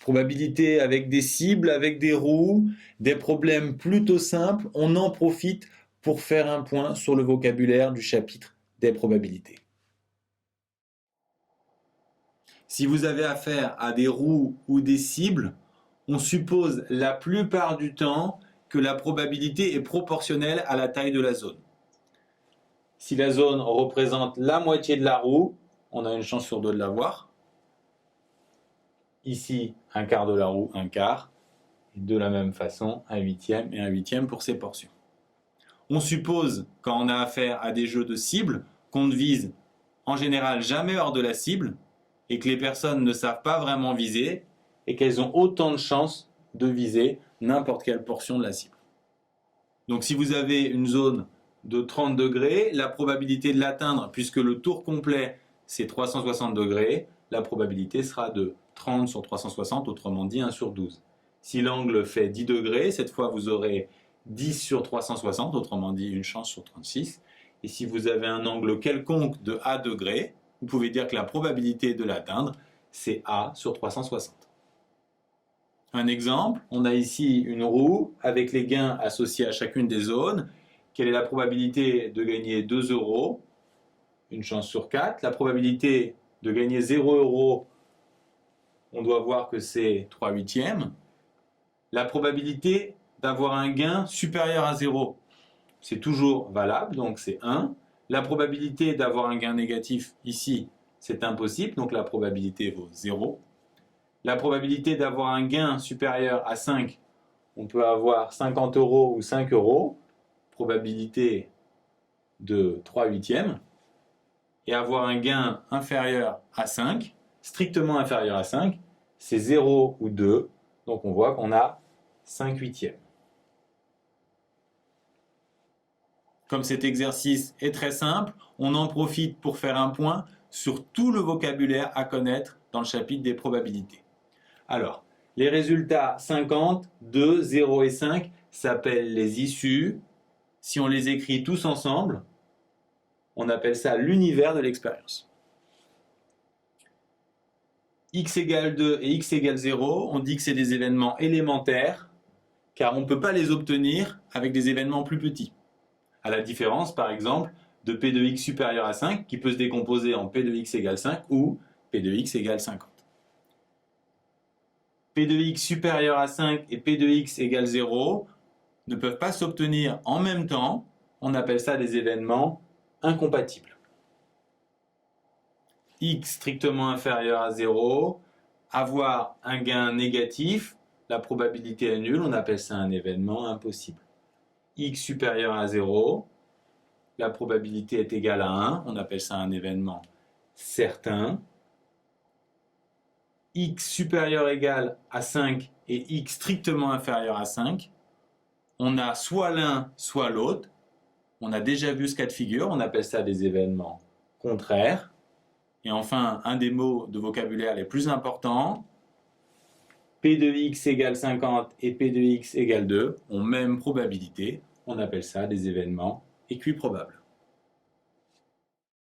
Probabilité avec des cibles, avec des roues, des problèmes plutôt simples. On en profite pour faire un point sur le vocabulaire du chapitre des probabilités. Si vous avez affaire à des roues ou des cibles, on suppose la plupart du temps que la probabilité est proportionnelle à la taille de la zone. Si la zone représente la moitié de la roue, on a une chance sur deux de l'avoir. Ici, un quart de la roue, un quart. Et de la même façon, un huitième et un huitième pour ces portions. On suppose, quand on a affaire à des jeux de cibles, qu'on ne vise en général jamais hors de la cible et que les personnes ne savent pas vraiment viser et qu'elles ont autant de chances de viser n'importe quelle portion de la cible. Donc si vous avez une zone de 30 degrés, la probabilité de l'atteindre, puisque le tour complet c'est 360 degrés, la probabilité sera de 30 sur 360, autrement dit 1 sur 12. Si l'angle fait 10 degrés, cette fois vous aurez 10 sur 360, autrement dit une chance sur 36. Et si vous avez un angle quelconque de A degrés, vous pouvez dire que la probabilité de l'atteindre, c'est A sur 360. Un exemple, on a ici une roue avec les gains associés à chacune des zones. Quelle est la probabilité de gagner 2 euros? Une chance sur 4. La probabilité de gagner 0 euros, on doit voir que c'est 3 huitièmes. La probabilité d'avoir un gain supérieur à 0, c'est toujours valable, donc c'est 1. La probabilité d'avoir un gain négatif ici, c'est impossible, donc la probabilité vaut 0. La probabilité d'avoir un gain supérieur à 5, on peut avoir 50 euros ou 5 euros, probabilité de 3 huitièmes. Et avoir un gain inférieur à 5, strictement inférieur à 5, c'est 0 ou 2, donc on voit qu'on a 5 huitièmes. Comme cet exercice est très simple, on en profite pour faire un point sur tout le vocabulaire à connaître dans le chapitre des probabilités. Alors, les résultats 50, 2, 0 et 5 s'appellent les issues. Si on les écrit tous ensemble, on appelle ça l'univers de l'expérience. X égale 2 et x égale 0, on dit que c'est des événements élémentaires, car on ne peut pas les obtenir avec des événements plus petits. À la différence, par exemple, de P de x supérieur à 5, qui peut se décomposer en P de x égale 5 ou P de x égale 50. P de x supérieur à 5 et P de x égale 0 ne peuvent pas s'obtenir en même temps, on appelle ça des événements incompatibles. X strictement inférieur à 0, avoir un gain négatif, la probabilité est nulle, on appelle ça un événement impossible. X supérieur à 0, la probabilité est égale à 1, on appelle ça un événement certain. X supérieur égal à 5 et x strictement inférieur à 5, on a soit l'un, soit l'autre. On a déjà vu ce cas de figure, on appelle ça des événements contraires. Et enfin, un des mots de vocabulaire les plus importants, P de x égale 50 et P de x égale 2 ont même probabilité, on appelle ça des événements équiprobables.